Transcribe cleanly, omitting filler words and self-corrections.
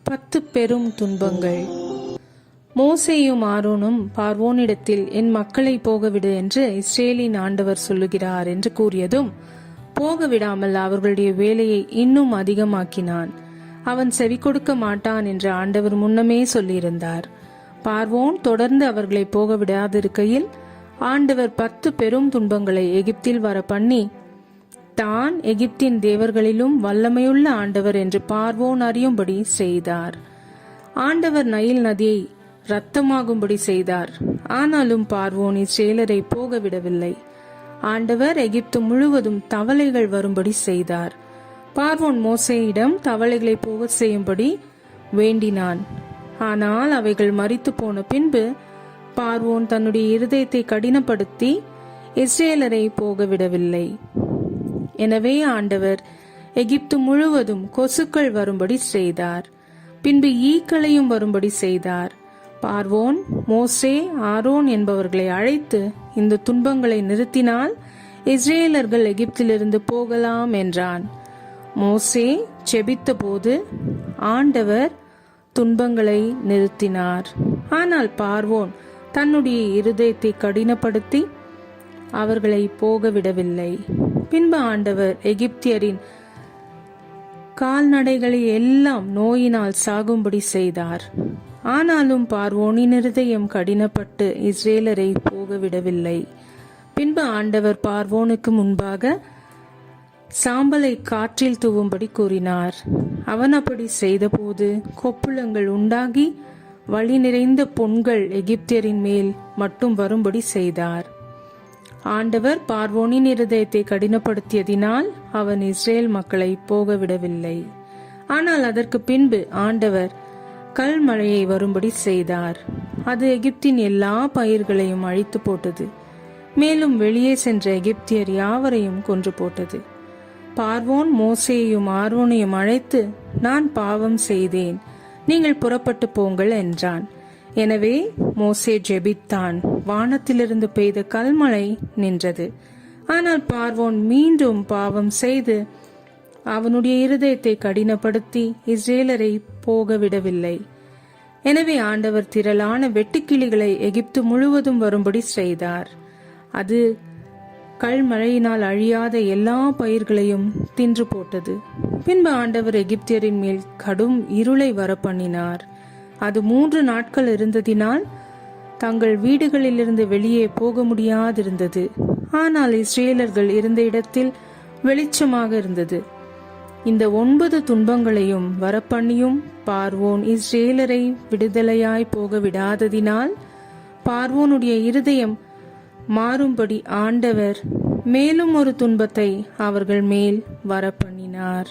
10 பெரும் துன்பங்கள். மோசேயும் ஆரோனும் பார்வோனிடத்தில், என் மக்களை போகவிடு என்று இஸ்ரேலின் ஆண்டவர் சொல்லுகிறார் என்று கூறியதும், போகவிடாமல் அவர்களுடைய வேலையை இன்னும் அதிகமாக்கினான். அவன் செவி கொடுக்க மாட்டான் என்று ஆண்டவர் முன்னமே சொல்லியிருந்தார். பார்வோன் தொடர்ந்து அவர்களை போக விடாதிருக்கையில் ஆண்டவர் 10 பெரும் துன்பங்களை எகிப்தில் வர பண்ணி, தான் எகிப்தின் தேவர்களிலும் வல்லமையுள்ள ஆண்டவர் என்று பார்வோன் அறியும்படி செய்தார். ஆண்டவர் நைல் நதியை இரத்தமாகும்படி செய்தார். ஆனாலும் பார்வோன் இஸ்ரேலரை போக விடவில்லை. ஆண்டவர் எகிப்து முழுவதும் தவளைகள் வரும்படி செய்தார். பார்வோன் மோசேயிடம் தவளைகளை போக செய்யும்படி வேண்டினான். ஆனால் அவைகள் மரித்து போன பின்பு பார்வோன் தன்னுடைய இருதயத்தை கடினப்படுத்தி இஸ்ரேலரை போக விடவில்லை. எனவே ஆண்டவர் எகிப்து முழுவதும் கொசுக்கள் வரும்படி செய்தார். பின்பு ஈக்களையும் வரும்படி செய்தார். பார்வோன் மோசே, ஆரோன் என்பவர்களை அழைத்து, இந்த துன்பங்களை நிறுத்தினால் இஸ்ரேலர்கள் எகிப்திலிருந்து போகலாம் என்றான். மோசே செபித்த போது ஆண்டவர் துன்பங்களை நிறுத்தினார். ஆனால் பார்வோன் தன்னுடைய இருதயத்தை கடினப்படுத்தி அவர்களை போக விடவில்லை. பின்பு ஆண்டவர் எகிப்தியரின் கால்நடைகளை எல்லாம் நோயினால் சாகும்படி செய்தார். ஆனாலும் பார்வோனின் இருதயம் கடினப்பட்டு இஸ்ரேலரை போக விடவில்லை. பின்பு ஆண்டவர் பார்வோனுக்கு முன்பாக சாம்பலை காற்றில் தூவும்படி கூறினார். அவன் அப்படி செய்தபோது கொப்புளங்கள் உண்டாகி வழி நிறைந்த பொன்கள் எகிப்தியரின் மேல் மட்டும் வரும்படி செய்தார். ஆண்டவர் பார்வோனின் இருதயத்தை கடினப்படுத்தியதினால் அவன் இஸ்ரேல் மக்களை போகவிடவில்லை. ஆனால் அதற்கு பின்பு ஆண்டவர் கல்மழையை வரும்படி செய்தார். அது எகிப்தின் எல்லா பயிர்களையும் அழித்து போட்டது. மேலும் வெளியே சென்ற எகிப்தியர் யாவரையும் கொன்று போட்டது. பார்வோன் மோசேயையும் ஆரோனையும் அழைத்து, நான் பாவம் செய்தேன், நீங்கள் புறப்பட்டு போங்கள் என்றான். எனவே மோசே ஜெபித்தான். வானத்திலிருந்து பெய்த கல்மழை நின்றது. ஆனால் பார்வோன் மீண்டும் பாவம் செய்து அவனுடைய இருதயத்தை கடினப்படுத்தி இஸ்ரேலரை போக விடவில்லை. எனவே ஆண்டவர் திரளான வெட்டுக்கிளிகளை எகிப்து முழுவதும் வரும்படி செய்தார். அது கல்மழையினால் அழியாத எல்லா பயிர்களையும் தின்று போட்டது. பின்பு ஆண்டவர் எகிப்தியரின் மேல் கடும் இருளை வர பண்ணினார். அது 3 நாட்கள் இருந்ததினால் தங்கள் வீடுகளிலிருந்து வெளியே போக முடியாதிருந்தது. ஆனால் இஸ்ரேலர்கள் இருந்த இடத்தில் வெளிச்சமாக இருந்தது. இந்த 9 துன்பங்களையும் வரப்பண்ணியும் பார்வோன் இஸ்ரேலரை விடுதலையாய் போக விடாததினால் பார்வோனுடைய இருதயம் மாறும்படி ஆண்டவர் மேலும் ஒரு துன்பத்தை அவர்கள் மேல் வரப்பண்ணினார்.